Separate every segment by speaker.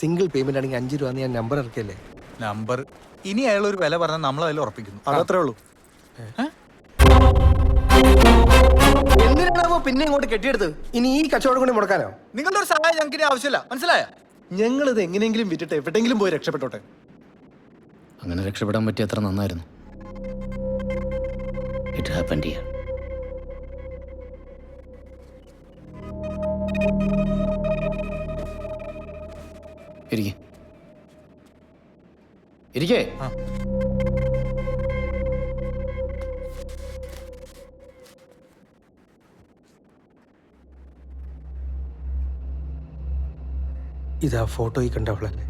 Speaker 1: Single payment ആണെങ്കിൽ 5 രൂപ ഞാൻ നമ്പർ ഇറക്കിയല്ലേ.
Speaker 2: നമ്പർ ഇനി അയാൾ ഒരു വില പറഞ്ഞാൽ നമ്മൾ അതിൽ ഉറപ്പിക്കുന്നു.
Speaker 3: അതത്രേ ഉള്ളൂ.
Speaker 1: എന്തിനാണോ പിന്നെ ഇങ്ങോട്ട് കെട്ടിയെടുത്ത് ഇനി ഈ കച്ചവടം കൊണ്ട് മുടക്കാനോ?
Speaker 2: നിങ്ങളുടെ ഒരു സഹായം ഞങ്ങൾക്ക് ഇനി ആവശ്യമില്ല, മനസ്സിലായ?
Speaker 3: ഞങ്ങൾ ഇത് എങ്ങനെയെങ്കിലും വിറ്റിട്ട് എവിടെയെങ്കിലും പോയി രക്ഷപ്പെട്ടോട്ടെ.
Speaker 4: അങ്ങനെ രക്ഷപ്പെടാൻ പറ്റിയ അത്ര നന്നായിരുന്നു. It happened here. ഇരിക്കേ.
Speaker 1: ഇതാ ഫോട്ടോയിൽ കണ്ടവളല്ലേ?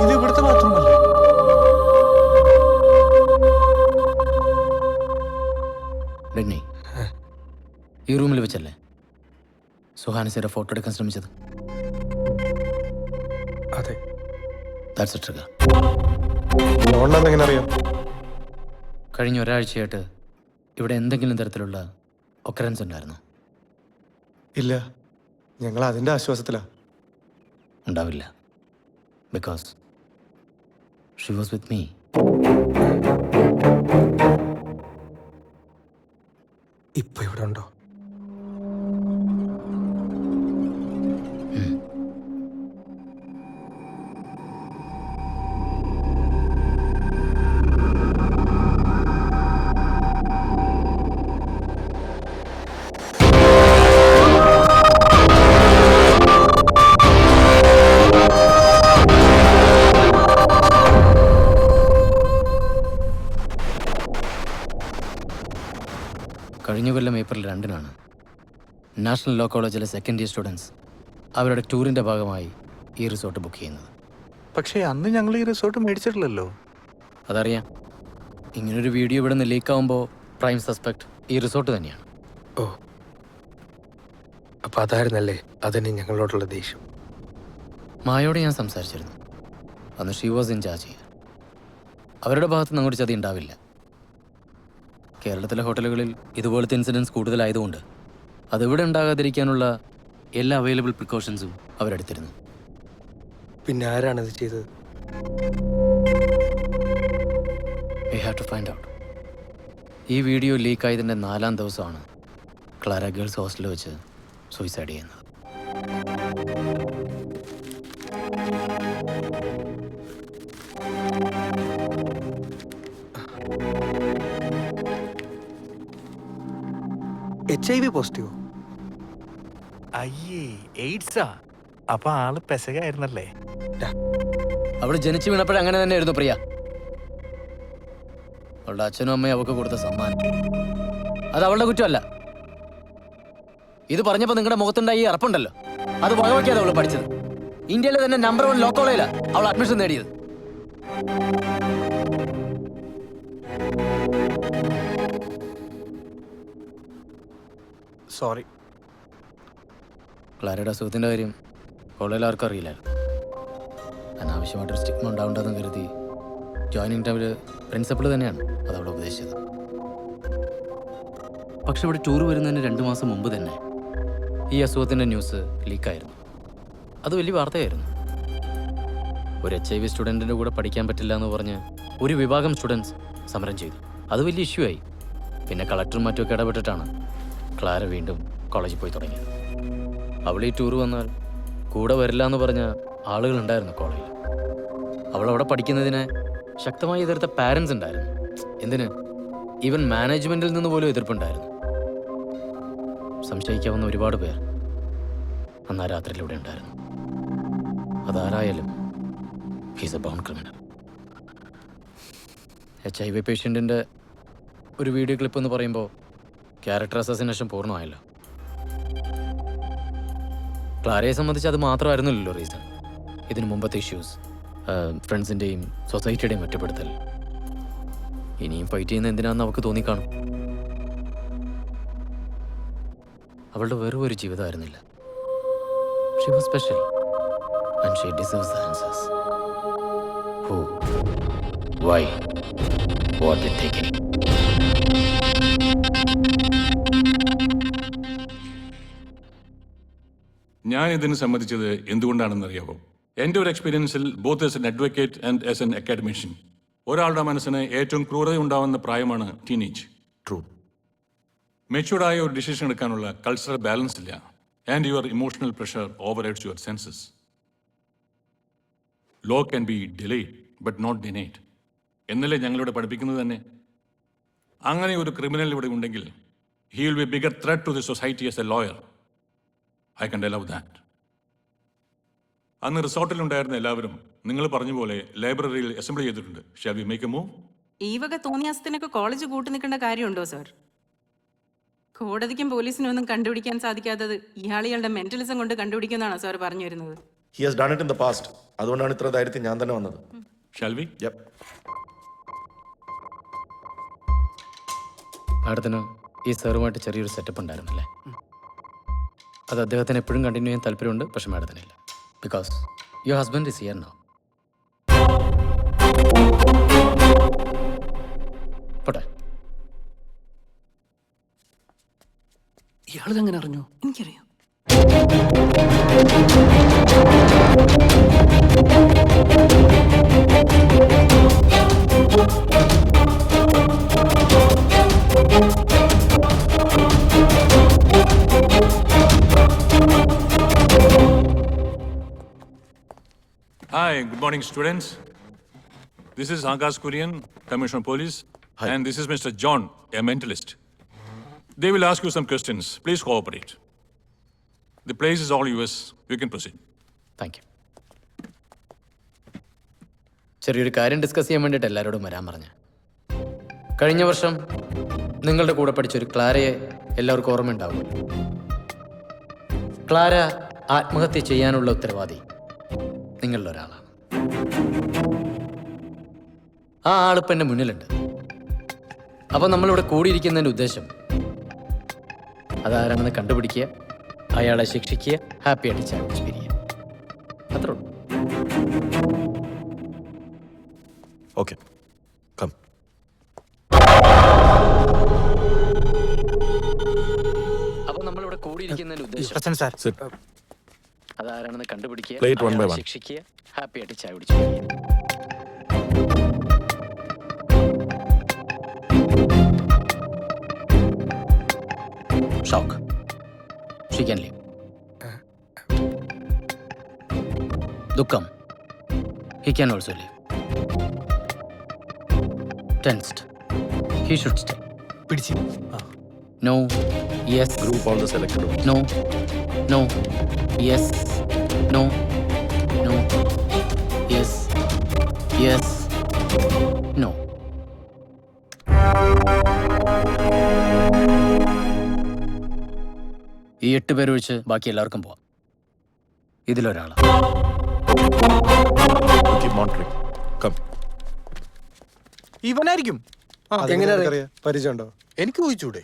Speaker 2: ഇത് ഇവിടുത്തെ ബാത്റൂമല്ലേ?
Speaker 4: ഡെന്നി, ഈ റൂമിൽ വെച്ചല്ലേ സുഹാനസിയുടെ ഫോട്ടോ എടുക്കാൻ ശ്രമിച്ചത്?
Speaker 1: അതെ.
Speaker 4: That's A trigger.
Speaker 3: എങ്ങനെ അറിയാം?
Speaker 4: കഴിഞ്ഞ ഒരാഴ്ചയായിട്ട് ഇവിടെ എന്തെങ്കിലും തരത്തിലുള്ള ഒക്കറൻസ് ഉണ്ടായിരുന്നോ?
Speaker 3: ഇല്ല, ഞങ്ങൾ അതിന്റെ ആശ്വാസത്തിലാ.
Speaker 4: ഉണ്ടാവില്ല. Because she was with me.
Speaker 1: ഇപ്പൊ ഇവിടെ ഉണ്ടോ?
Speaker 4: കഴിഞ്ഞ കൊല്ലം ഏപ്രിൽ 2-നാണ് നാഷണൽ ലോ കോളേജിലെ സെക്കൻഡ് ഇയർ സ്റ്റുഡൻസ് അവരുടെ ടൂറിൻ്റെ ഭാഗമായി ഈ റിസോർട്ട് ബുക്ക് ചെയ്യുന്നത്.
Speaker 2: പക്ഷേ അന്ന് ഞങ്ങൾ ഈ റിസോർട്ട് മേടിച്ചിട്ടില്ലല്ലോ.
Speaker 4: അതറിയാം. ഇങ്ങനൊരു വീഡിയോ ഇവിടെ നിന്ന് ലീക്കാവുമ്പോൾ പ്രൈം സസ്പെക്ട് ഈ റിസോർട്ട് തന്നെയാണ്.
Speaker 1: ഓ, അപ്പൊ അതായിരുന്നല്ലേ അതന്നെ ഞങ്ങളോടുള്ള ദേഷ്യം.
Speaker 4: മായോട് ഞാൻ സംസാരിച്ചിരുന്നു. അന്ന് ഷീ വാസ് ഇൻ ചാർജ്. അവരുടെ ഭാഗത്ത് നിന്ന് അങ്ങോട്ട് ചതി ഉണ്ടാവില്ല. കേരളത്തിലെ ഹോട്ടലുകളിൽ ഇതുപോലത്തെ ഇൻസിഡൻസ് കൂടുതലായതുകൊണ്ട് അതിവിടെ ഉണ്ടാകാതിരിക്കാനുള്ള എല്ലാ അവൈലബിൾ പ്രിക്കോഷൻസും അവരെടുത്തിരുന്നു.
Speaker 1: പിന്നെ ആരാണിത് ചെയ്തത്?
Speaker 4: We have to find out. ഈ വീഡിയോ ലീക്കായതിൻ്റെ 4-ാം ദിവസമാണ് ക്ലാര ഗേൾസ് ഹോസ്റ്റലിൽ വെച്ച് സൂയിസൈഡ് ചെയ്യുന്നത്.
Speaker 1: HIV പോസിറ്റീവോ?
Speaker 2: അയ്യേ, എയ്ഡ്സാ? അപ്പൊ ആള് പെസകായിരുന്നല്ലേ?
Speaker 4: അവൾ ജനിച്ചു വീണപ്പോഴങ്ങനെ തന്നെയായിരുന്നു പ്രിയ. അവളുടെ അച്ഛനും അമ്മയും അവൾക്ക് കൊടുത്ത സമ്മാനം. അത് അവളുടെ കുറ്റമല്ല. ഇത് പറഞ്ഞപ്പോൾ നിങ്ങളുടെ മുഖത്തുണ്ടായി ഈ അറപ്പുണ്ടല്ലോ, അത് വകവയ്ക്കാതെ അവൾ പഠിച്ചത്. ഇന്ത്യയിലെ തന്നെ നമ്പർ 1 ലോ കോളേജിലാണ് അവൾ അഡ്മിഷൻ നേടിയത്.
Speaker 2: സോറി.
Speaker 4: ക്ലാരയുടെ അസുഖത്തിൻ്റെ കാര്യം കോളേജിൽ ആർക്കും അറിയില്ലായിരുന്നു. അനാവശ്യമായിട്ടൊരു സ്റ്റിഗ്മ ഉണ്ടാവേണ്ടെന്ന് കരുതി ജോയിനിങ് ടൈമിൽ പ്രിൻസിപ്പൾ തന്നെയാണ് അതവിടെ ഉപദേശിച്ചത്. പക്ഷെ ഇവിടെ ടൂർ വരുന്നതിന് 2 മാസം മുമ്പ് തന്നെ ഈ അസുഖത്തിൻ്റെ ന്യൂസ് ലീക്കായിരുന്നു. അത് വലിയ വാർത്തയായിരുന്നു. ഒരു HIV സ്റ്റുഡൻറ്റിൻ്റെ കൂടെ പഠിക്കാൻ പറ്റില്ല എന്ന് പറഞ്ഞ് ഒരു വിഭാഗം സ്റ്റുഡൻസ് സമരം ചെയ്തു. അത് വലിയ ഇഷ്യൂ ആയി. പിന്നെ കളക്ടറും മറ്റുമൊക്കെ ഇടപെട്ടിട്ടാണ് ക്ലാര വീണ്ടും കോളേജിൽ പോയി തുടങ്ങിയത്. അവൾ ഈ ടൂർ വന്നാൽ കൂടെ വരില്ല എന്ന് പറഞ്ഞ ആളുകളുണ്ടായിരുന്നു കോളേജിൽ. അവളവിടെ പഠിക്കുന്നതിനെ ശക്തമായി എതിർത്ത പാരൻസ് ഉണ്ടായിരുന്നു. എന്തിന്, ഈവൻ മാനേജ്മെൻറ്റിൽ നിന്ന് പോലും എതിർപ്പുണ്ടായിരുന്നു. സംശയിക്കാവുന്ന ഒരുപാട് പേർ അന്ന് ആ രാത്രിയിലൂടെ ഉണ്ടായിരുന്നു. അതാരായാലും he's a bound criminal. HIV പേഷ്യൻറ്റിൻ്റെ ഒരു വീഡിയോ ക്ലിപ്പ് എന്ന് പറയുമ്പോൾ ക്യാരക്ടർ അസാസിനേഷൻ പൂർണ്ണമായല്ലോ. ക്ലാരയെ സംബന്ധിച്ച് അത് മാത്രമായിരുന്നില്ലല്ലോ റീസൺ. ഇതിനു മുമ്പത്തെ ഇഷ്യൂസ്, ഫ്രണ്ട്സിൻ്റെയും സൊസൈറ്റിയുടെയും ഒറ്റപ്പെടുത്തൽ. ഇനിയും ഫൈറ്റ് ചെയ്യുന്ന എന്തിനാണെന്ന് അവൾക്ക് തോന്നിക്കാണും. അവളുടെ വെറും ഒരു ജീവിതമായിരുന്നില്ല. She was special and she deserves the answers. Who? Why? What did they get?
Speaker 5: ഞാൻ ഇതിന് സമ്മതിച്ചത് എന്തുകൊണ്ടാണെന്നറിയാവോ? എൻ്റെ ഒരു എക്സ്പീരിയൻസിൽ both as an advocate and as an academician, ഒരാളുടെ മനസ്സിന് ഏറ്റവും ക്രൂരത ഉണ്ടാവുന്ന പ്രായമാണ് ടീനേജ്.
Speaker 6: ട്രൂ.
Speaker 5: മെച്യൂർഡായ ഒരു ഡിസിഷൻ എടുക്കാനുള്ള കൾച്ചറൽ ബാലൻസ് ഇല്ല, and your emotional pressure overrides your senses. Law can be delayed but not denied എന്നല്ലേ ഞങ്ങളിവിടെ പഠിപ്പിക്കുന്നത് തന്നെ. അങ്ങനെ ഒരു ക്രിമിനൽ ഇവിടെ ഉണ്ടെങ്കിൽ he will be bigger threat to the society as a lawyer. I can allow that. അന്ന് റിസോർട്ടിലുണ്ടായിരുന്ന എല്ലാവരും നിങ്ങൾ പറഞ്ഞ പോലെ ലൈബ്രറിയിൽ അസംബിൾ ചെയ്തിട്ടുണ്ട്. Shall we make a move?
Speaker 7: ഈ വക തോന്നിയാസത്തിനൊക്കെ കോളേജ് കൂട്ടു നിൽക്കേണ്ട കാര്യമുണ്ടോ സാർ? കോടതിക്കും പോലീസിനും ഒന്നും കണ്ടുപിടിക്കാൻ സാധിക്കാത്തത് ഇയാളുടെ മെന്റലിസം കൊണ്ട് കണ്ടുപിടിക്കുമെന്നാണ് സാർ പറഞ്ഞു വരുന്നത്.
Speaker 6: He has done it in the past. അതുകൊണ്ടാണ് ഇത്ര ധൈര്യത്തിൽ ഞാൻ തന്നെ വന്നത്.
Speaker 5: Shall we?
Speaker 6: യപ്പ്.
Speaker 4: മാഡത്തിന് ഈ സാറുമായിട്ട് ചെറിയൊരു സെറ്റപ്പ് ഉണ്ടായിരുന്നല്ലേ? അത് അദ്ദേഹത്തിന് എപ്പോഴും കണ്ടിന്യൂ ചെയ്യാൻ താല്പര്യമുണ്ട്, പക്ഷെ മാഡത്തിനില്ല. Because your husband is here now. പോട്ടെ.
Speaker 1: ഇയാളിതെങ്ങനെ അറിഞ്ഞു?
Speaker 7: എനിക്കറിയാം.
Speaker 5: Hi, good morning, students. This is Akash Kurian, Commissioner of Police.
Speaker 6: Hi.
Speaker 5: And this is Mr. John, a mentalist. They will ask you some questions. Please cooperate. The place is all yours. You can proceed.
Speaker 4: Thank you. ചെറിയൊരു കാര്യം discuss ചെയ്യാൻ വേണ്ടിയിട്ട് എല്ലാവരോടും വരാൻ പറഞ്ഞ. കഴിഞ്ഞ വർഷം നിങ്ങളുടെ കൂടെ പഠിച്ചൊരു ക്ലാരയെ എല്ലാവർക്കും ഓർമ്മയുണ്ടാവും. ക്ലാര ആത്മഹത്യ ചെയ്യാനുള്ള ഉത്തരവാദി നിങ്ങളിൽ ഒരാളാണ്. ആ ആളിപ്പം എൻ്റെ മുന്നിലുണ്ട്. അപ്പം നമ്മളിവിടെ കൂടിയിരിക്കുന്നതിൻ്റെ ഉദ്ദേശം അതാരാണെന്ന് കണ്ടുപിടിക്കുക, അയാളെ ശിക്ഷിക്കുക, ഹാപ്പി ആയിട്ട് ചാൻസ് പിരിയുക. അത്രേ ഉള്ളൂ.
Speaker 6: Okay, come.
Speaker 4: അപ്പം നമ്മളിവിടെ കൂടിയിരിക്കുന്നതിൻ്റെ ഉദ്ദേശം
Speaker 2: പ്രസന്റ് സാർ.
Speaker 6: Sit.
Speaker 4: അതാരാണെന്ന് കണ്ടുപിടിക്കുക,
Speaker 6: Play it one by
Speaker 4: അയാളെ
Speaker 6: one.
Speaker 4: ശിക്ഷിക്കുക, ഹാപ്പി ആയിട്ട് ചായ കുടിച്ചു പിരിയുക. Shock. She can leave. Dukkam. He can also leave. Tensed. He should stay.
Speaker 2: പിടിച്ച്.
Speaker 4: No. Yes.
Speaker 6: Group all the selected ones.
Speaker 4: No. No. Yes. No. No. Yes. Yes. No. ഈ 8 പേരൊഴിച്ച് ബാക്കി എല്ലാവർക്കും പോവാം. ഇതിലൊരാളാണ്.
Speaker 6: Keep monitoring. Come.
Speaker 2: ഇവനായിരിക്കും.
Speaker 1: എങ്ങനെ
Speaker 3: പരിചയമുണ്ടോ?
Speaker 2: എനിക്ക് ചോദിച്ചൂടെ?